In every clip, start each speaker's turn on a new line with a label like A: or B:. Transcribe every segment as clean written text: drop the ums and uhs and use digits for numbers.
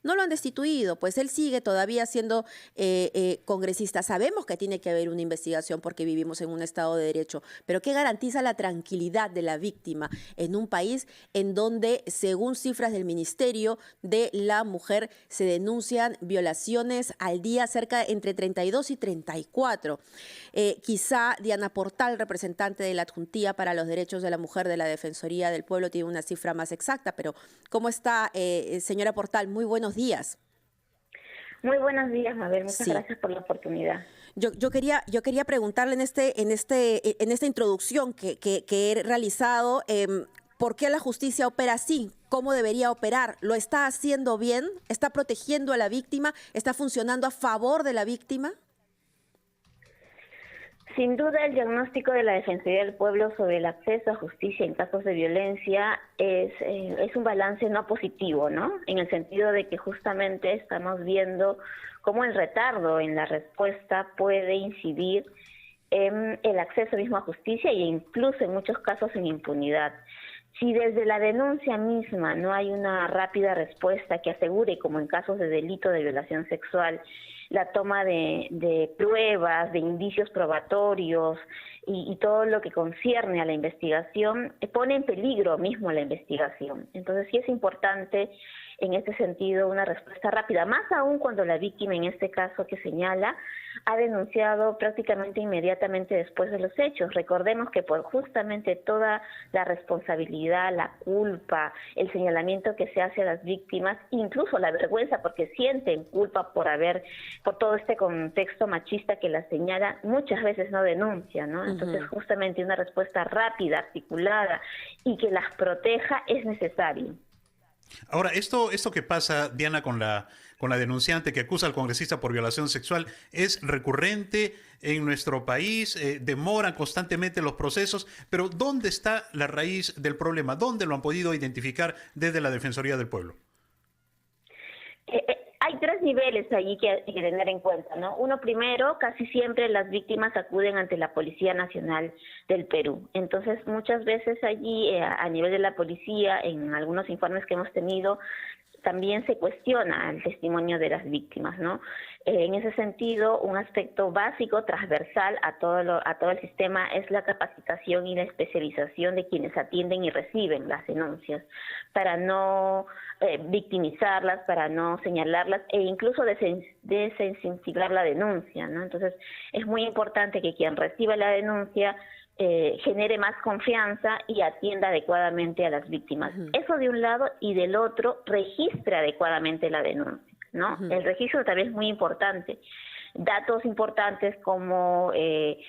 A: no lo han destituido, pues él sigue todavía siendo congresista. Sabemos que tiene que haber una investigación porque vivimos en un Estado de Derecho, pero ¿qué garantiza la tranquilidad de la víctima en un país en donde, según cifras del Ministerio de la Mujer, se denuncian violaciones al día cerca entre 32 y 34? Quizá Diana Portal, representante de la Adjuntía para los Derechos de la Mujer de la Defensoría del Pueblo, tiene una cifra más exacta, pero ¿cómo está, señora Portal? Muy buenos días.
B: Muy buenos días, Mabel. Muchas
A: Sí.
B: gracias por la oportunidad.
A: Yo quería preguntarle en esta introducción que he realizado, ¿por qué la justicia opera así? ¿Cómo debería operar? ¿Lo está haciendo bien? ¿Está protegiendo a la víctima? ¿Está funcionando a favor de la víctima?
B: Sin duda, el diagnóstico de la Defensoría del Pueblo sobre el acceso a justicia en casos de violencia es un balance no positivo, ¿no? En el sentido de que justamente estamos viendo cómo el retardo en la respuesta puede incidir en el acceso mismo a justicia e incluso en muchos casos en impunidad. Si desde la denuncia misma no hay una rápida respuesta que asegure, como en casos de delito de violación sexual, la toma de pruebas, de indicios probatorios y todo lo que concierne a la investigación, pone en peligro mismo la investigación. Entonces sí es importante en este sentido una respuesta rápida, más aún cuando la víctima, en este caso que señala, ha denunciado prácticamente inmediatamente después de los hechos. Recordemos que por justamente toda la responsabilidad, la culpa, el señalamiento que se hace a las víctimas, incluso la vergüenza porque sienten culpa por todo este contexto machista que las señala, muchas veces no denuncian, ¿no? Entonces justamente una respuesta rápida, articulada y que las proteja es necesario.
C: Ahora, esto que pasa, Diana, con la denunciante que acusa al congresista por violación sexual, ¿es recurrente en nuestro país? ¿Demoran constantemente los procesos? Pero ¿dónde está la raíz del problema? ¿Dónde lo han podido identificar desde la Defensoría del Pueblo?
B: Hay tres niveles allí que hay que tener en cuenta, ¿no? Uno, primero, casi siempre las víctimas acuden ante la Policía Nacional del Perú. Entonces, muchas veces allí, a nivel de la policía, en algunos informes que hemos tenido, también se cuestiona el testimonio de las víctimas, ¿no? En ese sentido, un aspecto básico, transversal a todo el sistema es la capacitación y la especialización de quienes atienden y reciben las denuncias, para no victimizarlas, para no señalarlas e incluso desensibilizar la denuncia, ¿no? Entonces, es muy importante que quien reciba la denuncia genere más confianza y atienda adecuadamente a las víctimas. Eso de un lado, y del otro, registre adecuadamente la denuncia, ¿no? El registro también es muy importante. Datos importantes como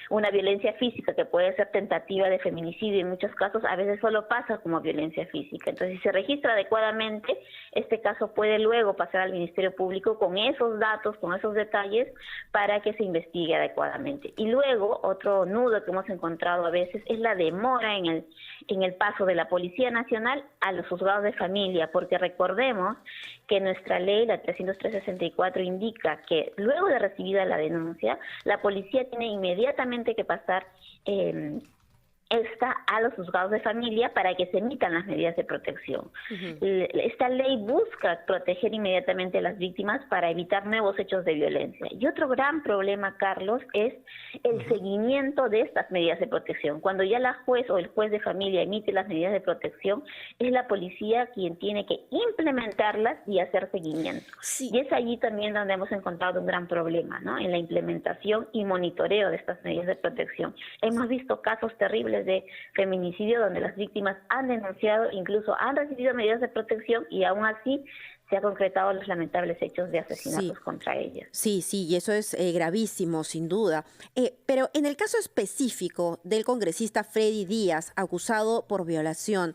B: una violencia física, que puede ser tentativa de feminicidio, en muchos casos a veces solo pasa como violencia física. Entonces, si se registra adecuadamente, este caso puede luego pasar al Ministerio Público con esos datos, con esos detalles, para que se investigue adecuadamente. Y luego, otro nudo que hemos encontrado a veces es la demora en el paso de la Policía Nacional a los juzgados de familia, porque recordemos que nuestra ley, la 303/64, indica que luego de recibir la denuncia, la policía tiene inmediatamente que pasar a los juzgados de familia para que se emitan las medidas de protección. Esta ley busca proteger inmediatamente a las víctimas para evitar nuevos hechos de violencia. Y otro gran problema, Carlos, es el seguimiento de estas medidas de protección. Cuando ya la juez o el juez de familia emite las medidas de protección, es la policía quien tiene que implementarlas y hacer seguimiento.
A: Sí.
B: Y es allí también donde hemos encontrado un gran problema, ¿no? En la implementación y monitoreo de estas medidas de protección. Hemos visto casos terribles de feminicidio donde las víctimas han denunciado, incluso han recibido medidas de protección y aún así se han concretado los lamentables hechos de asesinatos contra ellas.
A: Sí, y eso es gravísimo, sin duda. Pero en el caso específico del congresista Freddy Díaz, acusado por violación,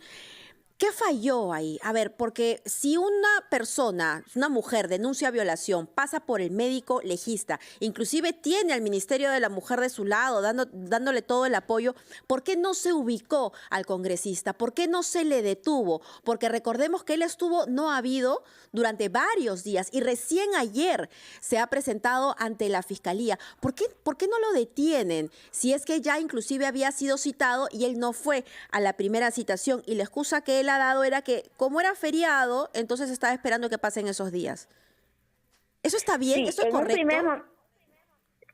A: ¿qué falló ahí? A ver, porque si una persona, una mujer, denuncia violación, pasa por el médico legista, inclusive tiene al Ministerio de la Mujer de su lado, dándole todo el apoyo, ¿por qué no se ubicó al congresista? ¿Por qué no se le detuvo? Porque recordemos que él estuvo no habido durante varios días y recién ayer se ha presentado ante la Fiscalía. ¿Por qué no lo detienen? Si es que ya inclusive había sido citado y él no fue a la primera citación y la excusa que él había dado era que como era feriado, entonces estaba esperando que pasen esos días. ¿Eso está bien?
B: Sí,
A: ¿Eso es
B: en un
A: correcto?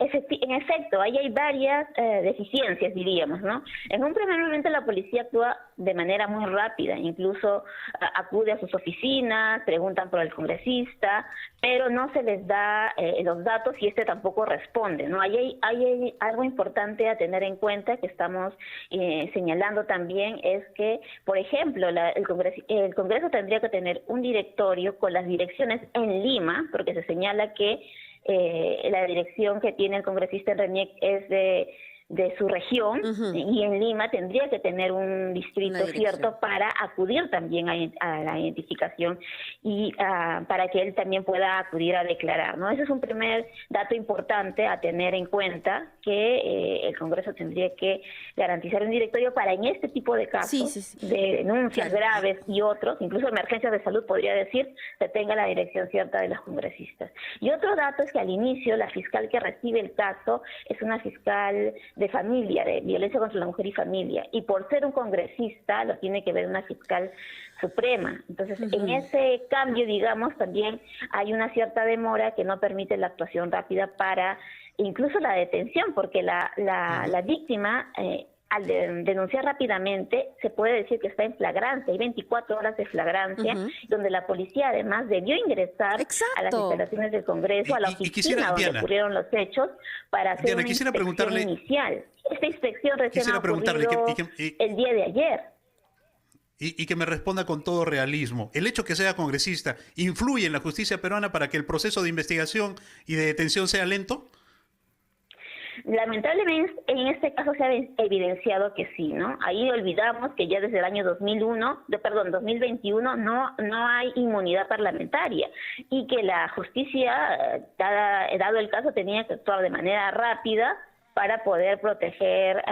B: En efecto, ahí hay varias deficiencias, diríamos, ¿no? En un primer momento la policía actúa de manera muy rápida, incluso acude a sus oficinas, preguntan por el congresista, pero no se les da los datos y este tampoco responde, ¿no? Ahí hay algo importante a tener en cuenta que estamos señalando también, es que, por ejemplo, el Congreso tendría que tener un directorio con las direcciones en Lima, porque se señala que la dirección que tiene el congresista en RENIEC es de su región, y en Lima tendría que tener un distrito cierto para acudir también a la identificación y para que él también pueda acudir a declarar, ¿no? Ese es un primer dato importante a tener en cuenta, que el Congreso tendría que garantizar un directorio para en este tipo de casos de denuncias graves y otros, incluso emergencias de salud podría decir, se tenga la dirección cierta de los congresistas. Y otro dato es que al inicio la fiscal que recibe el caso es una fiscal de familia, de violencia contra la mujer y familia, y por ser un congresista lo tiene que ver una fiscal suprema. Entonces, en ese cambio, digamos, también hay una cierta demora que no permite la actuación rápida para incluso la detención, porque la víctima, al denunciar rápidamente, se puede decir que está en flagrancia, hay 24 horas de flagrancia, donde la policía además debió ingresar a las instalaciones del Congreso, a la oficina donde ocurrieron los hechos, para hacer una inspección inicial. Esta inspección recién ha ocurrido el día de ayer.
C: Y que me responda con todo realismo. ¿El hecho que sea congresista influye en la justicia peruana para que el proceso de investigación y de detención sea lento?
B: Lamentablemente, en este caso se ha evidenciado que sí, ¿no? Ahí olvidamos que ya desde el año 2021 no hay inmunidad parlamentaria y que la justicia, dado el caso, tenía que actuar de manera rápida para poder proteger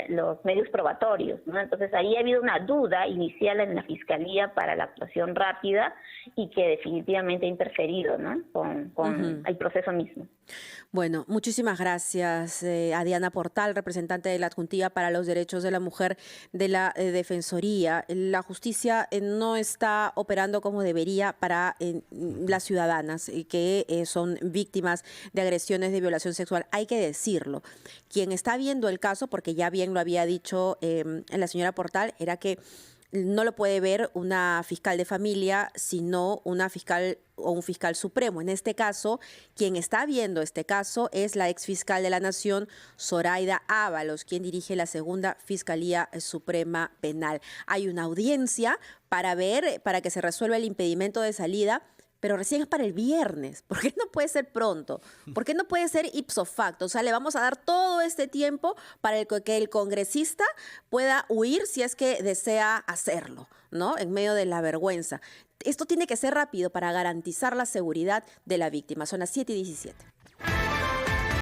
B: los medios probatorios, ¿no? Entonces ahí ha habido una duda inicial en la Fiscalía para la actuación rápida y que definitivamente ha interferido, ¿no?, con el proceso mismo.
A: Bueno, muchísimas gracias a Diana Portal, representante de la Adjuntiva para los Derechos de la Mujer de la Defensoría. La justicia no está operando como debería para las ciudadanas que son víctimas de agresiones de violación sexual. Hay que decirlo. Quien está viendo el caso, porque ya bien lo había dicho la señora Portal, era que no lo puede ver una fiscal de familia, sino una fiscal o un fiscal supremo. En este caso, quien está viendo este caso es la exfiscal de la Nación, Zoraida Ábalos, quien dirige la segunda Fiscalía Suprema Penal. Hay una audiencia para que se resuelva el impedimento de salida, pero recién es para el viernes. ¿Por qué no puede ser pronto? ¿Por qué no puede ser ipso facto? O sea, le vamos a dar todo este tiempo para que el congresista pueda huir si es que desea hacerlo, ¿no? En medio de la vergüenza. Esto tiene que ser rápido para garantizar la seguridad de la víctima. Son las 7:17.